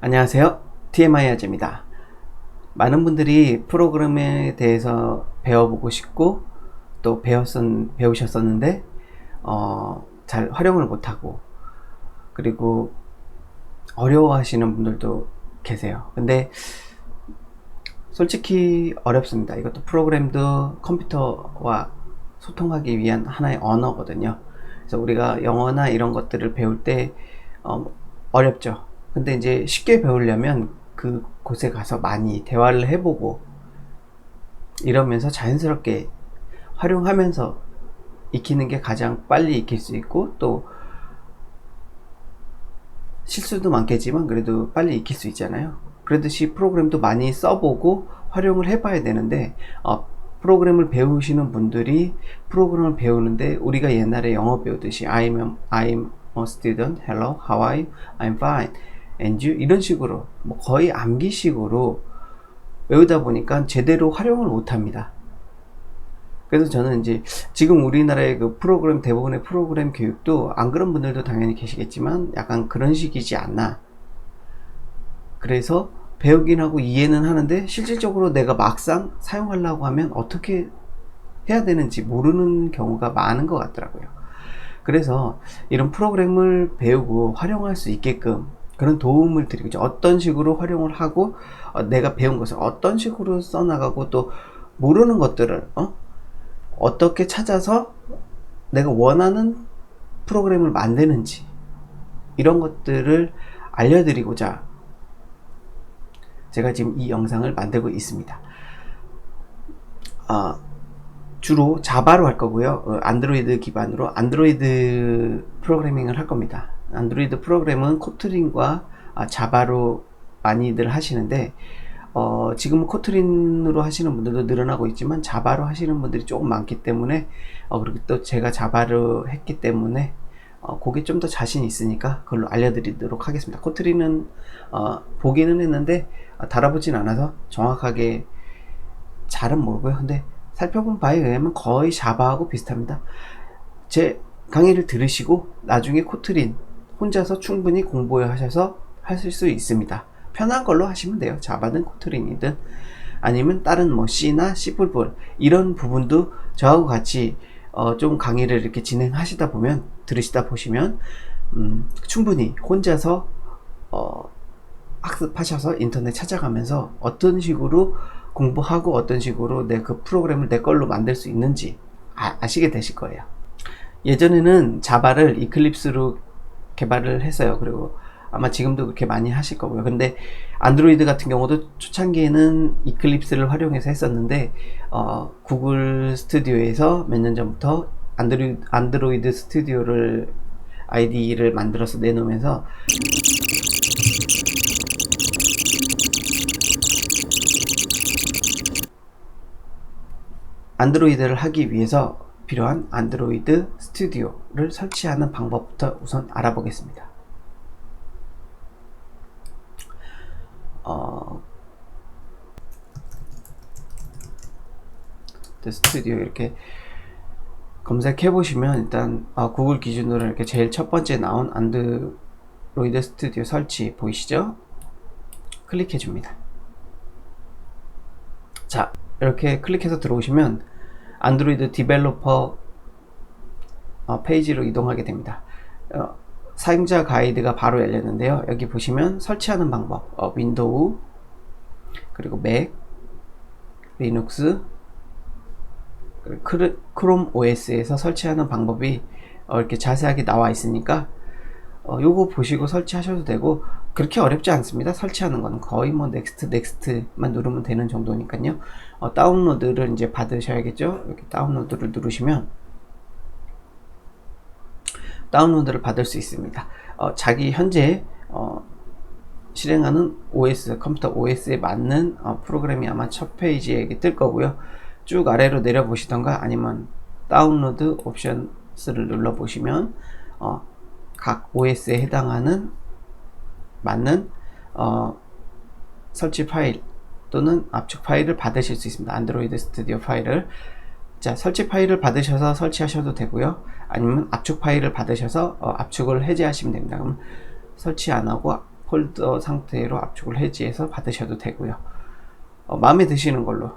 안녕하세요. TMI 아재입니다. 많은 분들이 프로그램에 대해서 배워보고 싶고 또 배우셨었는데 잘 활용을 못하고 그리고 어려워하시는 분들도 계세요. 근데 솔직히 어렵습니다. 이것도 프로그램도 컴퓨터와 소통하기 위한 하나의 언어거든요. 그래서 우리가 영어나 이런 것들을 배울 때 어렵죠. 근데 이제 쉽게 배우려면 그 곳에 가서 많이 대화를 해보고 이러면서 자연스럽게 활용하면서 익히는 게 가장 빨리 익힐 수 있고 또 실수도 많겠지만 그래도 빨리 익힐 수 있잖아요. 그러듯이 프로그램도 많이 써보고 활용을 해봐야 되는데 프로그램을 배우시는 분들이 프로그램을 배우는데 우리가 옛날에 영어 배우듯이 I'm a student, hello, how are you, I'm fine, and you 이런 식으로 거의 암기식으로 외우다 보니까 제대로 활용을 못합니다. 그래서 저는 이제 지금 우리나라의 그 프로그램 대부분의 프로그램 교육도 안 그런 분들도 당연히 계시겠지만 약간 그런 식이지 않나. 그래서 배우긴 하고 이해는 하는데 실질적으로 내가 막상 사용하려고 하면 어떻게 해야 되는지 모르는 경우가 많은 것 같더라고요. 그래서 이런 프로그램을 배우고 활용할 수 있게끔 그런 도움을 드리고 어떤 식으로 활용을 하고 내가 배운 것을 어떤 식으로 써나가고 또 모르는 것들을 어떻게 찾아서 내가 원하는 프로그램을 만드는지 이런 것들을 알려드리고자 제가 지금 이 영상을 만들고 있습니다. 주로 자바로 할 거고요. 안드로이드 기반으로 안드로이드 프로그래밍을 할 겁니다. 안드로이드 프로그램은 코트린과 자바로 많이들 하시는데 지금 코트린으로 하시는 분들도 늘어나고 있지만 자바로 하시는 분들이 조금 많기 때문에 그리고 또 제가 자바로 했기 때문에 그게 좀 더 자신 있으니까 그걸로 알려드리도록 하겠습니다. 코트린은 보기는 했는데 달아보진 않아서 정확하게 잘은 모르고요. 근데 살펴본 바에 의하면 거의 자바하고 비슷합니다. 제 강의를 들으시고 나중에 코트린 혼자서 충분히 공부하셔서 하실 수 있습니다. 편한 걸로 하시면 돼요. 자바든 코트린이든 아니면 다른 C나 C++ 이런 부분도 저하고 같이 좀 강의를 이렇게 진행하시다 보면 들으시다 보시면 충분히 혼자서 학습하셔서 인터넷 찾아가면서 어떤 식으로 공부하고 어떤 식으로 내 그 프로그램을 내 걸로 만들 수 있는지 아시게 되실 거예요. 예전에는 자바를 이클립스로 개발을 했어요. 그리고 아마 지금도 그렇게 많이 하실 거고요. 근데 안드로이드 같은 경우도 초창기에는 이클립스를 활용해서 했었는데 구글 스튜디오에서 몇 년 전부터 안드로이드 스튜디오를 IDE를 만들어서 내놓으면서 안드로이드를 하기 위해서 필요한 안드로이드 스튜디오를 설치하는 방법부터 우선 알아보겠습니다. 스튜디오 이렇게 검색해 보시면 일단 구글 기준으로 이렇게 제일 첫 번째 나온 안드로이드 스튜디오 설치 보이시죠? 클릭해 줍니다. 자, 이렇게 클릭해서 들어오시면 안드로이드 디벨로퍼 페이지로 이동하게 됩니다. 사용자 가이드가 바로 열렸는데요. 여기 보시면 설치하는 방법 윈도우 그리고 맥, 리눅스, 크롬 OS에서 설치하는 방법이 이렇게 자세하게 나와 있으니까 요거 보시고 설치하셔도 되고 그렇게 어렵지 않습니다. 설치하는 건 거의 넥스트만 누르면 되는 정도니까요. 다운로드를 이제 받으셔야겠죠. 이렇게 다운로드를 누르시면 다운로드를 받을 수 있습니다. 자기 현재 실행하는 OS, 컴퓨터 OS에 맞는 프로그램이 아마 첫 페이지에 뜰 거고요. 쭉 아래로 내려 보시던가 아니면 다운로드 옵션스를 눌러 보시면 각 OS에 해당하는 맞는 설치 파일 또는 압축 파일을 받으실 수 있습니다. 안드로이드 스튜디오 파일을. 자, 설치 파일을 받으셔서 설치하셔도 되고요. 아니면 압축 파일을 받으셔서 압축을 해제하시면 됩니다. 그럼 설치 안 하고 폴더 상태로 압축을 해지해서 받으셔도 되고요. 마음에 드시는 걸로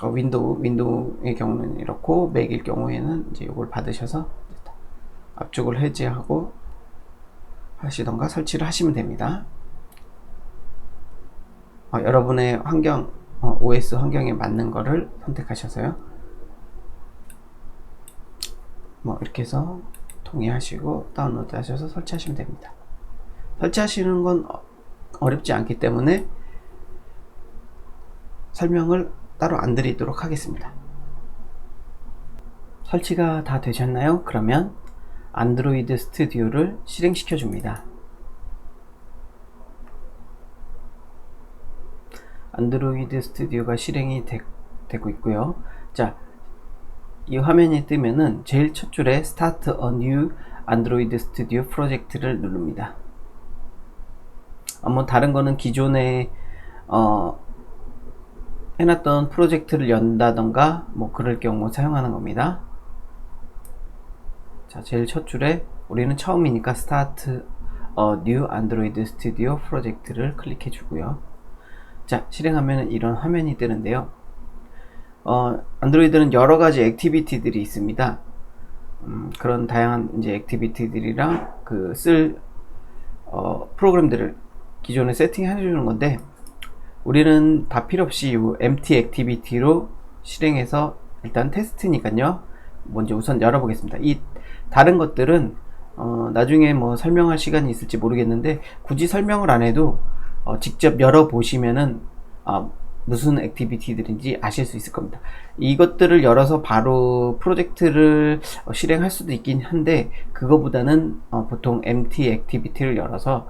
윈도우의 경우는 이렇고, 맥일 경우에는 이제 이걸 받으셔서 압축을 해지하고 하시던가 설치를 하시면 됩니다. 여러분의 환경, OS 환경에 맞는 거를 선택하셔서요. 이렇게 해서 동의하시고 다운로드 하셔서 설치하시면 됩니다. 설치하시는 건 어렵지 않기 때문에 설명을 따로 안 드리도록 하겠습니다. 설치가 다 되셨나요? 그러면 안드로이드 스튜디오를 실행시켜 줍니다. 안드로이드 스튜디오가 실행이 되고 있고요. 자, 이 화면이 뜨면은 제일 첫 줄에 Start a new Android Studio 프로젝트를 누릅니다. 다른 거는 기존에 해놨던 프로젝트를 연다던가 그럴 경우 사용하는 겁니다. 자, 제일 첫 줄에 우리는 처음이니까 Start a new Android Studio 프로젝트를 클릭해 주고요. 자, 실행하면 이런 화면이 뜨는데요. 안드로이드는 여러 가지 액티비티들이 있습니다. 그런 다양한 이제 액티비티들이랑 프로그램들을 기존에 세팅해 주는 건데, 우리는 다 필요 없이 이 empty 액티비티로 실행해서 일단 테스트니까요. 먼저 우선 열어보겠습니다. 이 다른 것들은 나중에 설명할 시간이 있을지 모르겠는데, 굳이 설명을 안 해도 직접 열어보시면은 무슨 액티비티들인지 아실 수 있을 겁니다. 이것들을 열어서 바로 프로젝트를 실행할 수도 있긴 한데, 그거보다는 보통 empty 액티비티를 열어서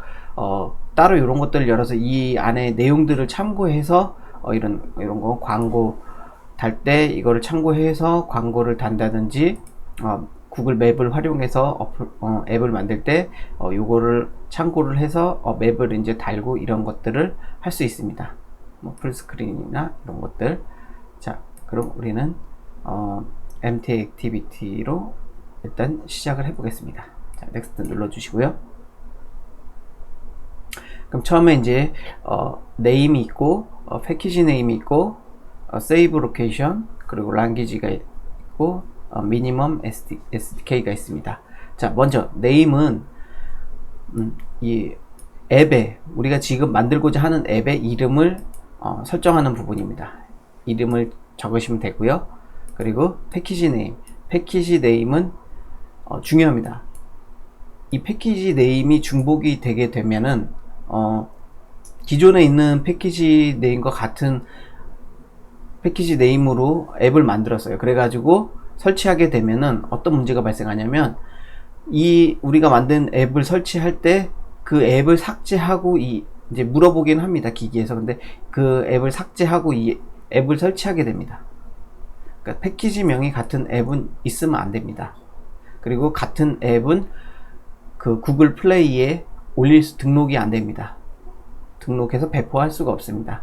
따로 이런 것들을 열어서 이 안에 내용들을 참고해서 이런 거 광고 달 때 이거를 참고해서 광고를 단다든지, 구글 맵을 활용해서 앱을 만들 때 요거를 참고를 해서 맵을 이제 달고 이런 것들을 할 수 있습니다. 풀스크린이나 이런 것들. 자, 그럼 우리는 empty 액티비티로 일단 시작을 해 보겠습니다. 자, 넥스트 눌러 주시고요. 그럼 처음에 이제 네임이 있고, 패키지 네임이 있고, 세이브 로케이션, 그리고 랑귀지가 있고, 미니멈 SDK가 있습니다. 자, 먼저 네임은 이 앱에, 우리가 지금 만들고자 하는 앱의 이름을 설정하는 부분입니다. 이름을 적으시면 되고요. 그리고 패키지 네임은 중요합니다. 이 패키지 네임이 중복이 되게 되면은 기존에 있는 패키지 네임과 같은 패키지 네임으로 앱을 만들었어요. 그래가지고 설치하게 되면은 어떤 문제가 발생하냐면, 우리가 만든 앱을 설치할 때 그 앱을 삭제하고 이제 물어보긴 합니다, 기기에서. 근데 그 앱을 삭제하고 이 앱을 설치하게 됩니다. 그러니까 패키지명이 같은 앱은 있으면 안 됩니다. 그리고 같은 앱은 그 구글 플레이에 등록이 안 됩니다. 등록해서 배포할 수가 없습니다.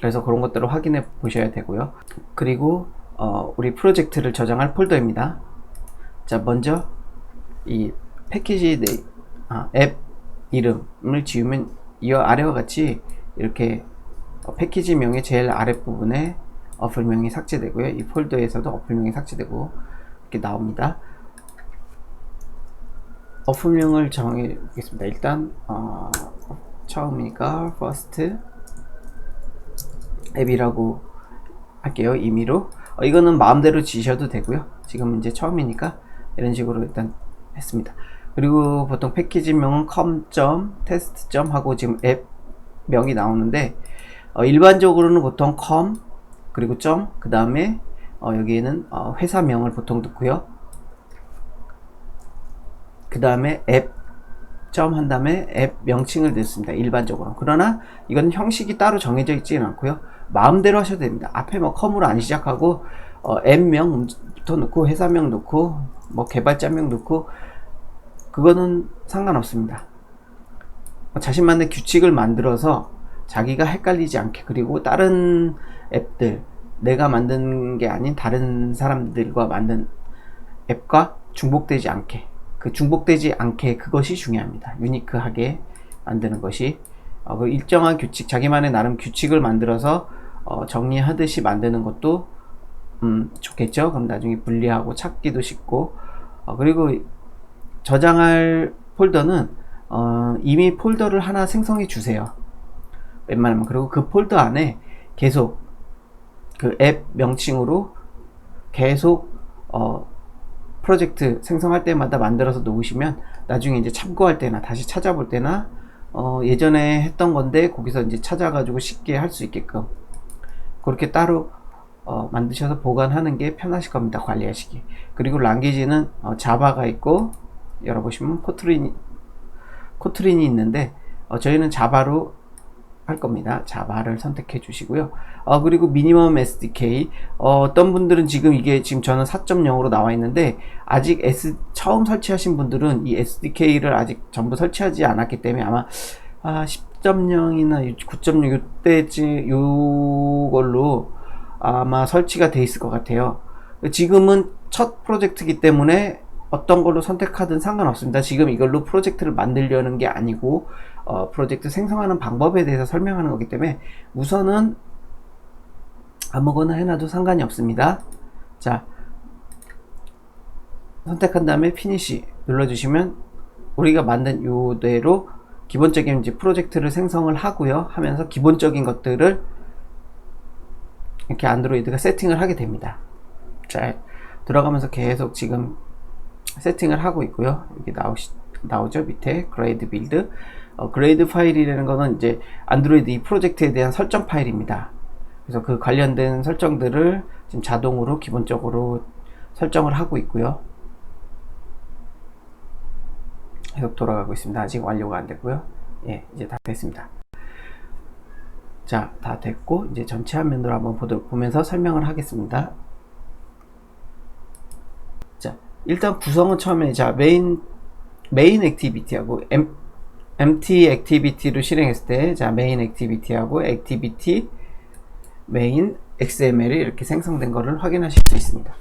그래서 그런 것들을 확인해 보셔야 되고요. 그리고 우리 프로젝트를 저장할 폴더입니다. 자, 먼저 이 패키지 앱 이름을 지우면 이 아래와 같이 이렇게 패키지명의 제일 아랫부분에 어플명이 삭제되고요. 이 폴더에서도 어플명이 삭제되고 이렇게 나옵니다. 어플명을 정해 보겠습니다. 일단 처음이니까 first 앱이라고 할게요. 임의로. 이거는 마음대로 지셔도 되고요. 지금 이제 처음이니까 이런 식으로 일단 했습니다. 그리고 보통 패키지명은 com.test. 하고 지금 앱 명이 나오는데, 일반적으로는 보통 com 그리고 그 다음에 여기에는 회사명을 보통 넣고요. 그 다음에 앱 한 다음에 앱 명칭을 넣습니다. 일반적으로. 그러나 이건 형식이 따로 정해져 있지는 않고요. 마음대로 하셔도 됩니다. 앞에 com으로 안 시작하고 앱명부터 넣고 회사명 넣고 개발자명 넣고, 그거는 상관없습니다. 자신만의 규칙을 만들어서 자기가 헷갈리지 않게, 그리고 다른 앱들, 내가 만든 게 아닌 다른 사람들과 만든 앱과 중복되지 않게, 그것이 중요합니다. 유니크하게 만드는 것이 그 일정한 규칙, 자기만의 나름 규칙을 만들어서 정리하듯이 만드는 것도 좋겠죠. 그럼 나중에 분리하고 찾기도 쉽고, 그리고 저장할 폴더는 이미 폴더를 하나 생성해 주세요. 웬만하면. 그리고 그 폴더 안에 계속 그 앱 명칭으로 계속 프로젝트 생성할 때마다 만들어서 놓으시면 나중에 이제 참고할 때나 다시 찾아볼 때나 예전에 했던 건데 거기서 이제 찾아가지고 쉽게 할 수 있게끔 그렇게 따로 만드셔서 보관하는 게 편하실 겁니다. 관리하시기. 그리고 랑귀지는 자바가 있고, 열어보시면 코트린이 있는데 저희는 자바로 할 겁니다. 자바를 선택해 주시고요. 그리고 미니멈 SDK, 어떤 분들은 지금 이게 지금 저는 4.0으로 나와 있는데 아직 처음 설치하신 분들은 이 SDK를 아직 전부 설치하지 않았기 때문에 아마 10.0이나 9.6 이때쯤 요걸로 아마 설치가 돼 있을 것 같아요. 지금은 첫 프로젝트이기 때문에 어떤 걸로 선택하든 상관없습니다. 지금 이걸로 프로젝트를 만들려는 게 아니고 프로젝트 생성하는 방법에 대해서 설명하는 거기 때문에 우선은 아무거나 해놔도 상관이 없습니다. 자, 선택한 다음에 피니시 눌러주시면 우리가 만든 요대로 기본적인 이제 프로젝트를 생성을 하고요. 하면서 기본적인 것들을 이렇게 안드로이드가 세팅을 하게 됩니다. 자, 들어가면서 계속 지금 세팅을 하고 있고요. 여기 나오죠. 밑에 그레이드 빌드. 그레이드 파일이라는 거는 이제 안드로이드 이 프로젝트에 대한 설정 파일입니다. 그래서 그 관련된 설정들을 지금 자동으로 기본적으로 설정을 하고 있고요. 계속 돌아가고 있습니다. 아직 완료가 안 됐고요. 예, 이제 다 됐습니다. 자, 다 됐고 이제 전체 화면으로 한번 보면서 설명을 하겠습니다. 자, 일단 구성은 처음에 자 메인 액티비티하고 empty 액티비티로 실행했을 때 자 메인 액티비티하고 액티비티 메인 XML이 이렇게 생성된 거를 확인하실 수 있습니다.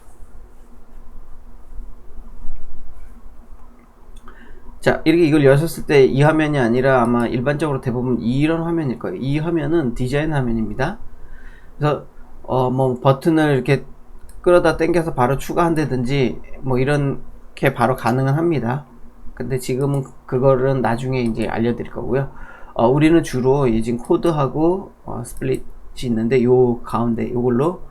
자, 이렇게 이걸 여셨을 때 이 화면이 아니라 아마 일반적으로 대부분 이런 화면일 거예요. 이 화면은 디자인 화면입니다. 그래서 뭐 버튼을 이렇게 끌어다 당겨서 바로 추가한다든지 뭐 이렇게 바로 가능은 합니다. 근데 지금은 그거는 나중에 이제 알려드릴 거고요. 우리는 주로 지금 코드하고 스플릿이 있는데 요 가운데 요걸로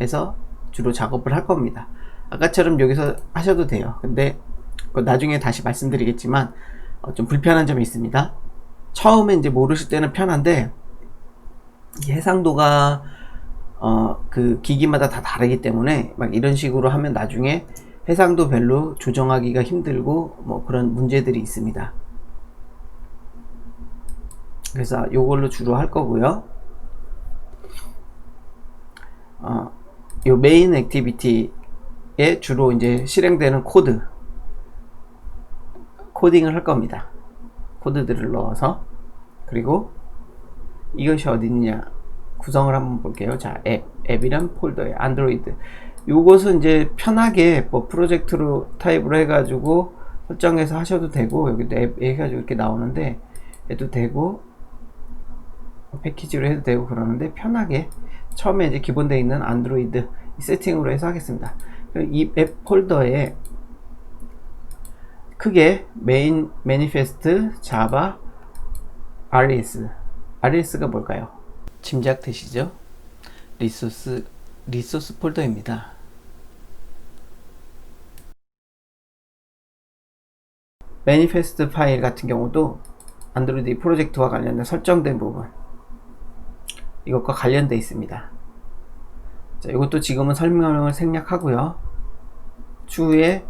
해서 주로 작업을 할 겁니다. 아까처럼 여기서 하셔도 돼요. 근데 나중에 다시 말씀드리겠지만 좀 불편한 점이 있습니다. 처음에 이제 모르실 때는 편한데 이 해상도가 그 기기마다 다 다르기 때문에 막 이런 식으로 하면 나중에 해상도 별로 조정하기가 힘들고 뭐 그런 문제들이 있습니다. 그래서 요걸로 주로 할 거고요. 요 메인 액티비티에 주로 이제 실행되는 코딩을 할 겁니다. 코드들을 넣어서. 그리고 이것이 어디 있냐 구성을 한번 볼게요. 자, 앱이란 폴더에 안드로이드. 요것은 이제 편하게 뭐 프로젝트로 타입으로 해가지고 설정해서 하셔도 되고, 여기도 앱 해가지고 이렇게 나오는데 해도 되고 패키지로 해도 되고 그러는데 편하게 처음에 이제 기본되어 있는 안드로이드 세팅으로 해서 하겠습니다. 이 앱 폴더에 크게 메인 매니페스트 자바 RES가 뭘까요? 짐작되시죠? 리소스 폴더입니다. 매니페스트 파일 같은 경우도 안드로이드 프로젝트와 관련된 설정된 부분 이것과 관련되어 있습니다. 자, 이것도 지금은 설명을 생략하고요. 추후에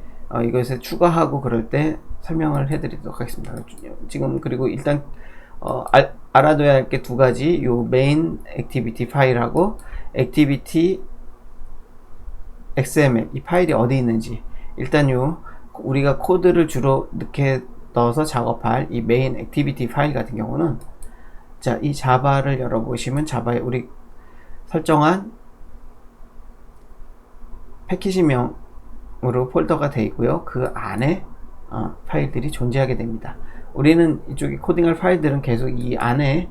이것에 추가하고 그럴 때 설명을 해드리도록 하겠습니다. 지금 그리고 일단 알아둬야 할 게 두 가지, 요 메인 액티비티 파일하고 액티비티 XML 이 파일이 어디 있는지. 일단 요 우리가 코드를 주로 이렇게 넣어서 작업할 이 메인 액티비티 파일 같은 경우는 자, 이 자바를 열어보시면 자바에 우리 설정한 패키지명으로 폴더가 되어 있고요. 그 안에 파일들이 존재하게 됩니다. 우리는 이쪽에 코딩할 파일들은 계속 이 안에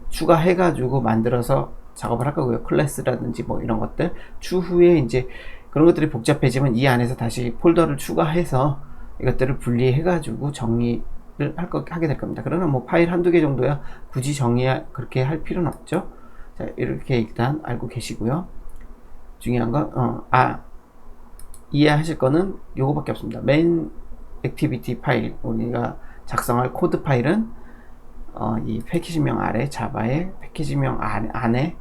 추가해 가지고 만들어서 작업을 할 거고요. 클래스라든지 뭐 이런 것들 추후에 이제 그런 것들이 복잡해지면 이 안에서 다시 폴더를 추가해서 이것들을 분리해 가지고 정리를 하게 될 겁니다. 그러나 뭐 파일 한두 개 정도야 굳이 그렇게 할 필요는 없죠. 자, 이렇게 일단 알고 계시고요. 중요한 건 이해하실 거는 요거밖에 없습니다. 메인 액티비티 파일, 우리가 작성할 코드 파일은 이 패키지명 아래 자바의 패키지명 안에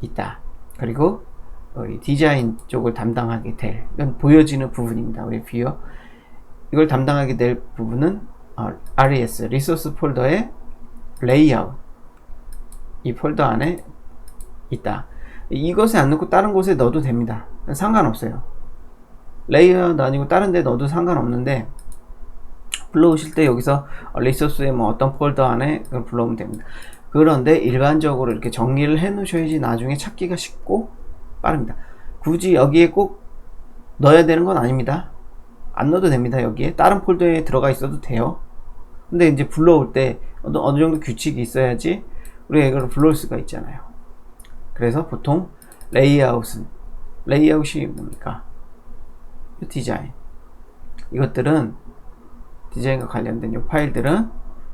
있다. 그리고 우리 디자인 쪽을 담당하게 될, 이건 보여지는 부분입니다. 우리 뷰어 이걸 담당하게 될 부분은 RES 리소스 폴더의 레이아웃 이 폴더 안에 있다. 이것에 안 넣고 다른 곳에 넣어도 됩니다. 상관없어요. 레이아웃 아니고 다른 데 넣어도 상관없는데 불러오실 때 여기서 리소스의 뭐 어떤 폴더 안에 그걸 불러오면 됩니다. 그런데 일반적으로 이렇게 정리를 해 놓으셔야지 나중에 찾기가 쉽고 빠릅니다. 굳이 여기에 꼭 넣어야 되는 건 아닙니다. 안 넣어도 됩니다. 여기에 다른 폴더에 들어가 있어도 돼요. 근데 이제 불러올 때 어느 정도 규칙이 있어야지 우리가 이걸 불러올 수가 있잖아요. 그래서 보통 레이아웃이 뭡니까? 디자인, 이것들은 디자인과 관련된 이 파일들은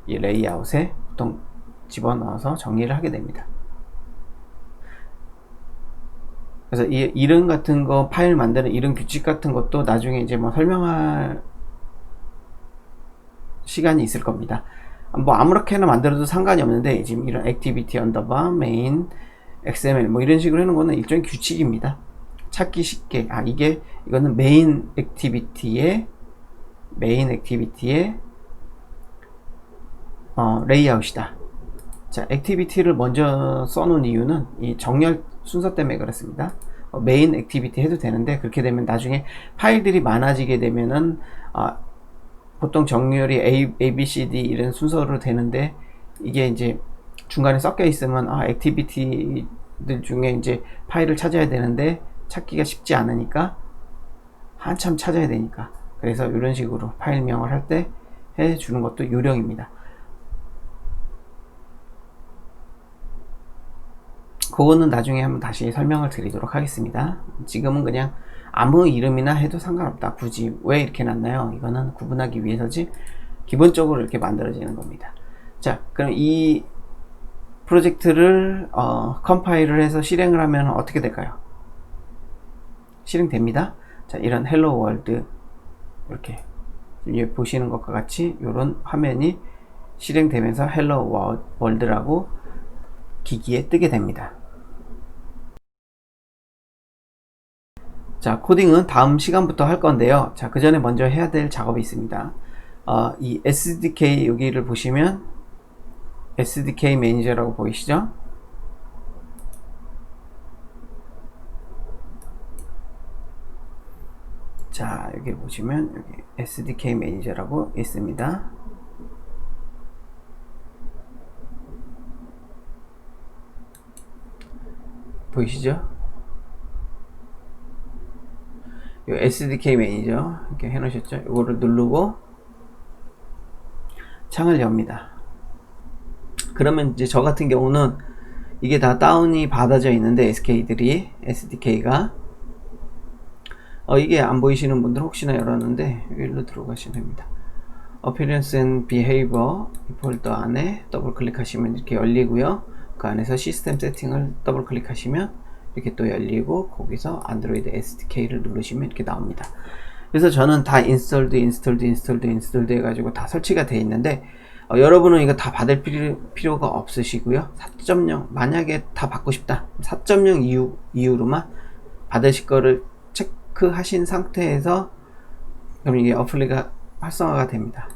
이 레이아웃에 보통 집어넣어서 정리를 하게 됩니다. 그래서 이 이름 같은 거 파일 만드는 이름 규칙 같은 것도 나중에 이제 뭐 설명할 시간이 있을 겁니다. 뭐 아무렇게나 만들어도 상관이 없는데 지금 이런 액티비티 언더바 메인 XML 뭐 이런 식으로 하는 거는 일종의 규칙입니다. 찾기 쉽게 이거는 메인 액티비티의 레이아웃이다. 자, 액티비티를 먼저 써놓은 이유는 이 정렬 순서 때문에 그렇습니다. 메인 액티비티 해도 되는데 그렇게 되면 나중에 파일들이 많아지게 되면은 보통 정렬이 A, B, C, D 이런 순서로 되는데 이게 이제 중간에 섞여 있으면 액티비티들 중에 이제 파일을 찾아야 되는데 찾기가 쉽지 않으니까 한참 찾아야 되니까 그래서 이런 식으로 파일명을 할 때 해주는 것도 요령입니다. 그거는 나중에 한번 다시 설명을 드리도록 하겠습니다. 지금은 그냥 아무 이름이나 해도 상관없다. 굳이 왜 이렇게 놨나요? 이거는 구분하기 위해서지 기본적으로 이렇게 만들어지는 겁니다. 자, 그럼 이 프로젝트를 컴파일을 해서 실행을 하면 어떻게 될까요? 실행됩니다. 자, 이런 헬로 월드 이렇게 보시는 것과 같이 이런 화면이 실행되면서 헬로 월드라고 기기에 뜨게 됩니다. 자, 코딩은 다음 시간부터 할 건데요. 자, 그 전에 먼저 해야 될 작업이 있습니다. 이 SDK 여기를 보시면 SDK 매니저라고 보이시죠? 자, 여기 보시면 여기 SDK 매니저라고 있습니다. 보이시죠? 이 SDK 매니저 이렇게 해놓으셨죠? 이거를 누르고 창을 엽니다. 그러면 이제 저 같은 경우는 이게 다 다운이 받아져 있는데 SDK가 이게 안 보이시는 분들 혹시나 열었는데 여기로 들어가시면 됩니다. Appearance and Behavior 이 폴더 안에 더블 클릭하시면 이렇게 열리고요. 그 안에서 시스템 세팅을 더블 클릭하시면 이렇게 또 열리고 거기서 안드로이드 SDK를 누르시면 이렇게 나옵니다. 그래서 저는 다 인스톨드 해가지고 다 설치가 되어 있는데 여러분은 이거 다 받을 필요가 없으시고요. 4.0 만약에 다 받고 싶다 4.0 이후로만 받으실 거를 체크하신 상태에서 그럼 이게 어플리가 활성화가 됩니다.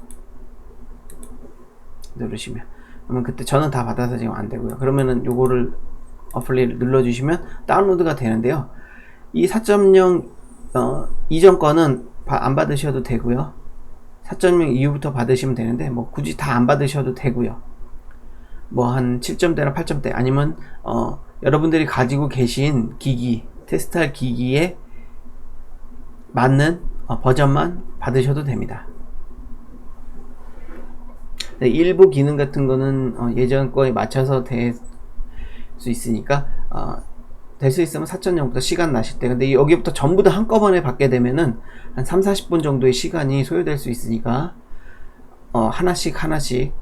누르시면 그러면 그때 저는 다 받아서 지금 안 되고요. 그러면은 요거를 어플리를 눌러주시면 다운로드가 되는데요. 이 4.0 이전 거는 안 받으셔도 되고요. 4.0 이후부터 받으시면 되는데 뭐 굳이 다 안 받으셔도 되고요. 뭐 한 7점대나 8점대 아니면 여러분들이 가지고 계신 기기 테스트할 기기에 맞는 버전만 받으셔도 됩니다. 네, 일부 기능 같은 거는 예전 거에 맞춰서 될 수 있으니까 될 수 있으면 4.0부터 시간 나실 때, 근데 여기부터 전부 다 한꺼번에 받게 되면은 한 3-40분 정도의 시간이 소요될 수 있으니까 하나씩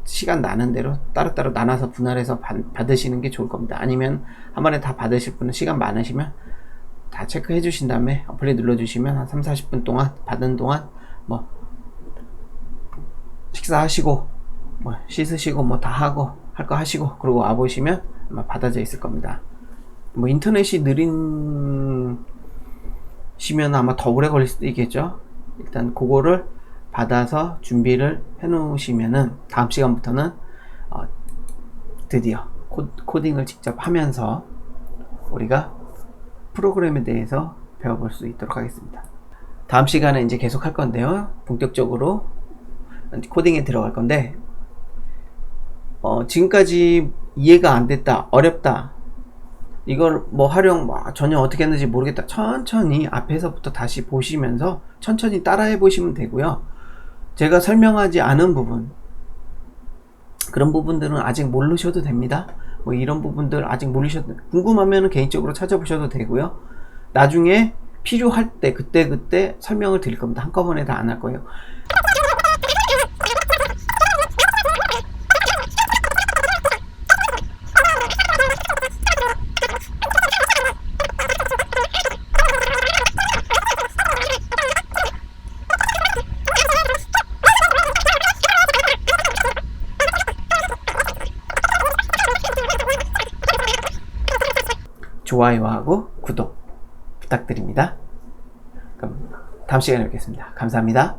시간 나는 대로 따로따로 나눠서 분할해서 받으시는 게 좋을 겁니다. 아니면 한 번에 다 받으실 분은 시간 많으시면 다 체크해 주신 다음에 어플에 눌러 주시면 한 3-40분 동안 받은 동안 뭐 식사하시고 뭐 씻으시고 뭐 다 하고 할 거 하시고 그러고 와 보시면 아마 받아져 있을 겁니다. 뭐 인터넷이 느린 시면 아마 더 오래 걸릴 수도 있겠죠. 일단 그거를 받아서 준비를 해 놓으시면은 다음 시간부터는 드디어 코딩을 직접 하면서 우리가 프로그램에 대해서 배워볼 수 있도록 하겠습니다. 다음 시간에 이제 계속 할 건데요. 본격적으로 코딩에 들어갈 건데 지금까지 이해가 안 됐다, 어렵다, 이걸 뭐 활용 전혀 어떻게 했는지 모르겠다, 천천히 앞에서부터 다시 보시면서 천천히 따라해 보시면 되고요. 제가 설명하지 않은 부분, 그런 부분들은 아직 모르셔도 됩니다. 뭐 이런 부분들 아직 모르셔도, 궁금하면 개인적으로 찾아보셔도 되고요. 나중에 필요할 때 그때 설명을 드릴 겁니다. 한꺼번에 다 안 할 거예요. 좋아요하고 구독 부탁드립니다. 그럼 다음 시간에 뵙겠습니다. 감사합니다.